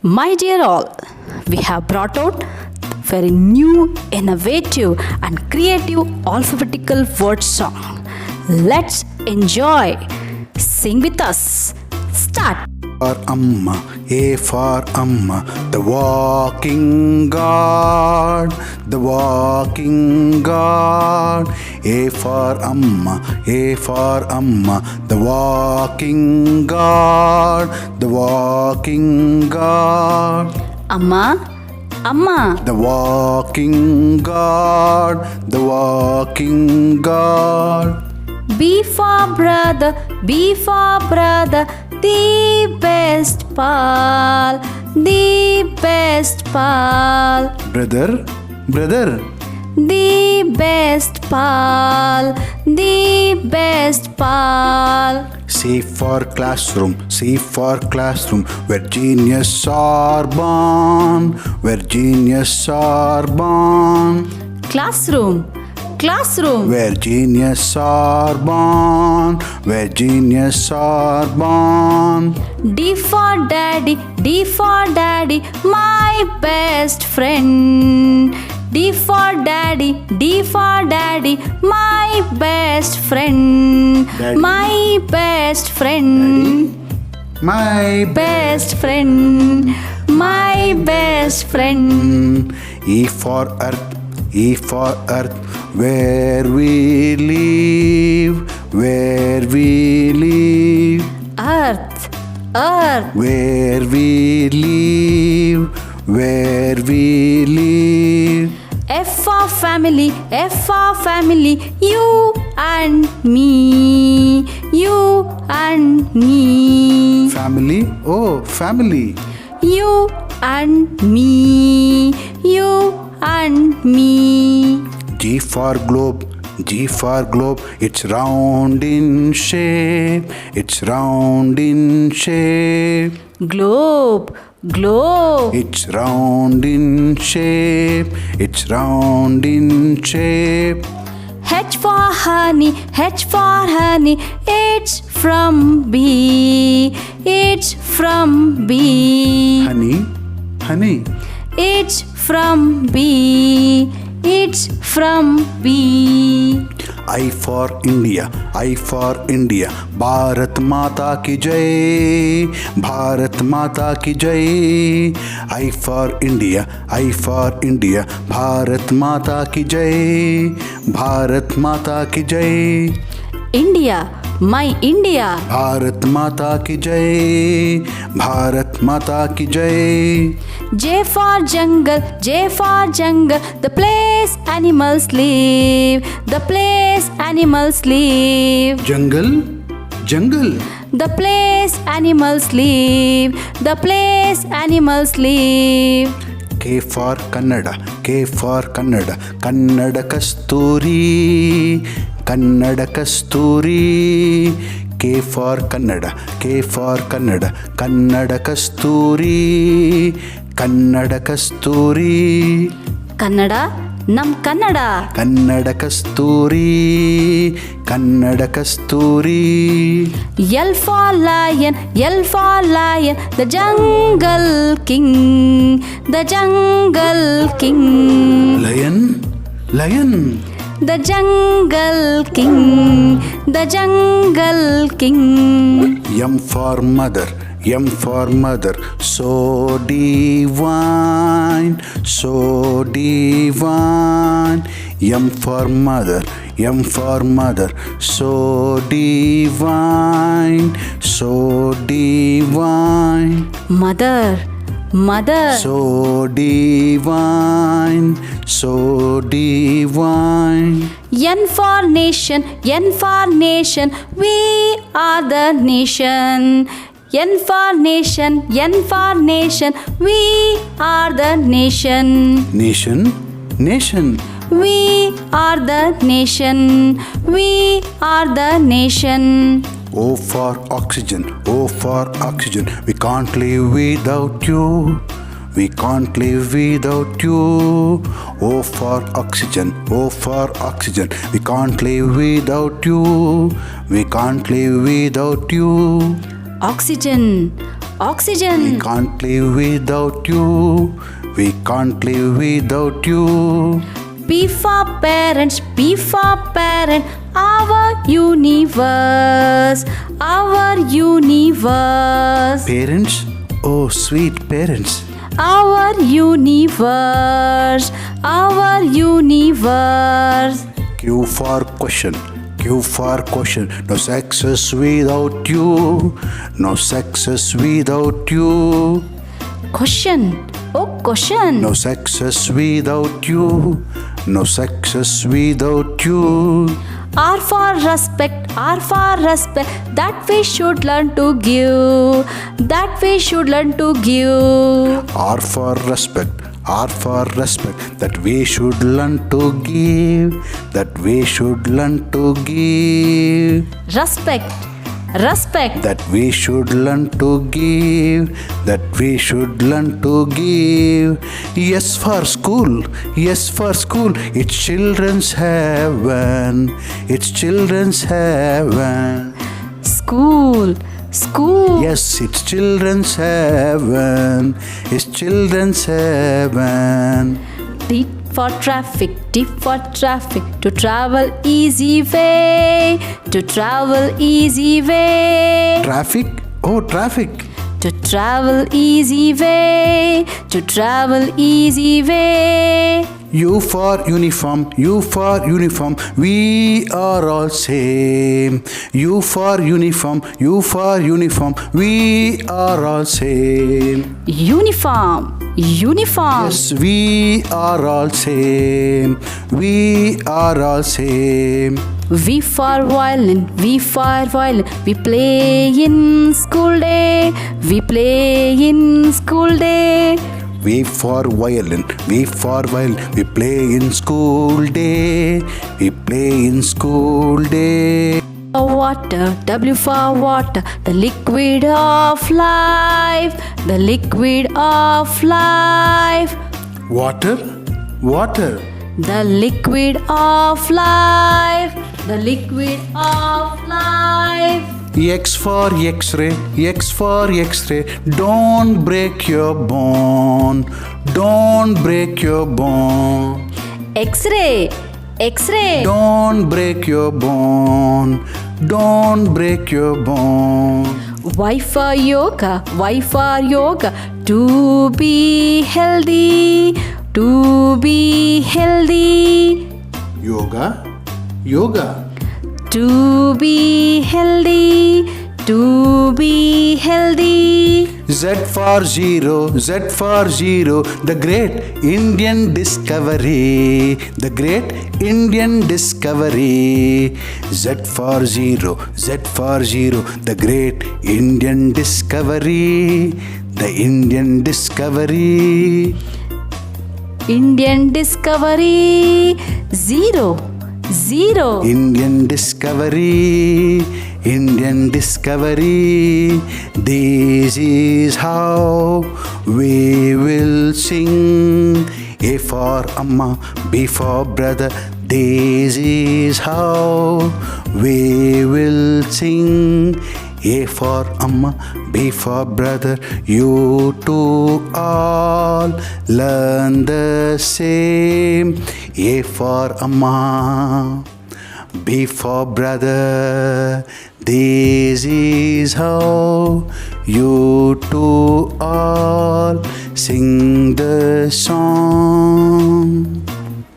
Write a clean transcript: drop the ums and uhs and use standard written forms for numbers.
My dear all, we have brought out very new, innovative and creative alphabetical word song. Let's enjoy. Sing with us. Start. For Amma, A for Amma, the walking God, the walking God. A for Amma, A for Amma, the walking God, the walking God. Amma, Amma. The walking God, the walking God. B for brother, B for brother, the best pal, the best pal. Brother, brother. The best pal, the best pal. C for classroom, C for classroom, where genius are born, where genius are born. Classroom, classroom. Where genius are born, where genius are born. D for daddy, D for daddy, my best friend. D for daddy, D for daddy, my best friend. Daddy. My best friend. My Best friend. My best friend. E for earth, E for earth, where we live, where we live. Earth, earth. Where we live, where we live. F for family, F for family, you and me, you and me, Family, oh, family. you and me, you and me. G for globe, G for globe, it's round in shape, it's round in shape. Globe, globe. It's round in shape, it's round in shape. H for honey, H for honey, it's from bee, it's from bee. Honey, honey. It's from bee, it's from bee. I for India, I for India, Bharat Mata ki jai, Bharat Mata ki jai. I for India, I for India, Bharat Mata ki jai, Bharat Mata ki jai. India, my India. Bharat Mata ki jai, Bharat Mata ki jai. J for jungle, J for jungle, the place animals live, the place animals live. Jungle, jungle. The place animals live, the place animals live. K for Kannada, K for Kannada, Kannada Kasturi, Kannada Kasturi. K for Kannada, K for Kannada, Kannada Kasturi, Kannada Kasturi. Kannada, nam Kannada. Kannada Kasturi, Kannada Kasturi. L for lion, L for lion, the jungle king, the jungle king. Lion, lion. The jungle king, the jungle king. M for mother, M for mother, so divine, so divine. M for mother, M for mother, so divine, so divine. Mother, mother. So divine, so divine. N for nation, N for nation, we are the nation. N for nation, N for nation, we are the nation. Nation, nation. We are the nation. We are the nation. O for oxygen, O for oxygen, we can't live without you. We can't live without you. O for oxygen, O for oxygen, we can't live without you. We can't live without you. Oxygen, oxygen. We can't live without you. We can't live without you. P for parents, P for parent, our universe, our universe, Parents, oh sweet parents. our universe, our universe. Q for question. Q for question. No success without you. No success without you. Question, oh question. No success without you. No success without you. R for respect, R for respect, that we should learn to give, that we should learn to give. R for respect. R for respect. That we should learn to give. That we should learn to give. Respect, respect, That we should learn to give. That we should learn to give. S for school. Yes for school. It's children's heaven. It's children's heaven. school, school. Yes, it's children's heaven. It's children's heaven. T for traffic, T for traffic, to travel easy way, to travel easy way, Traffic? Oh, traffic. to travel easy way, to travel easy way. U for uniform, U for uniform, we are all same. U for uniform, U for uniform, we are all same. Uniform, uniform. Yes, we are all same. We are all same. V for violin, V for violin, we play in school day, we play in school day. V for violin, V for violin, we play in school day. We play in school day. Water, W for water, the liquid of life, the liquid of life, Water? Water. the liquid of life, the liquid of life. X for X-ray, X for X-ray, don't break your bone, don't break your bone, X-ray, X-ray, don't break your bone, don't break your bone. Y for yoga, Y for yoga, to be healthy, to be healthy, Yoga, yoga. to be healthy, to be healthy. Z for zero, Z for zero, the great Indian discovery, the great Indian discovery. Z for zero, Z for zero, the great Indian discovery, the Indian discovery. Indian discovery, zero, zero. Indian discovery, Indian discovery. This is how we will sing. A for Amma, B for brother. This is how we will sing. A for Amma, B for brother. You two all learn the same. A for Amma, B for brother. This is how you two all sing the song.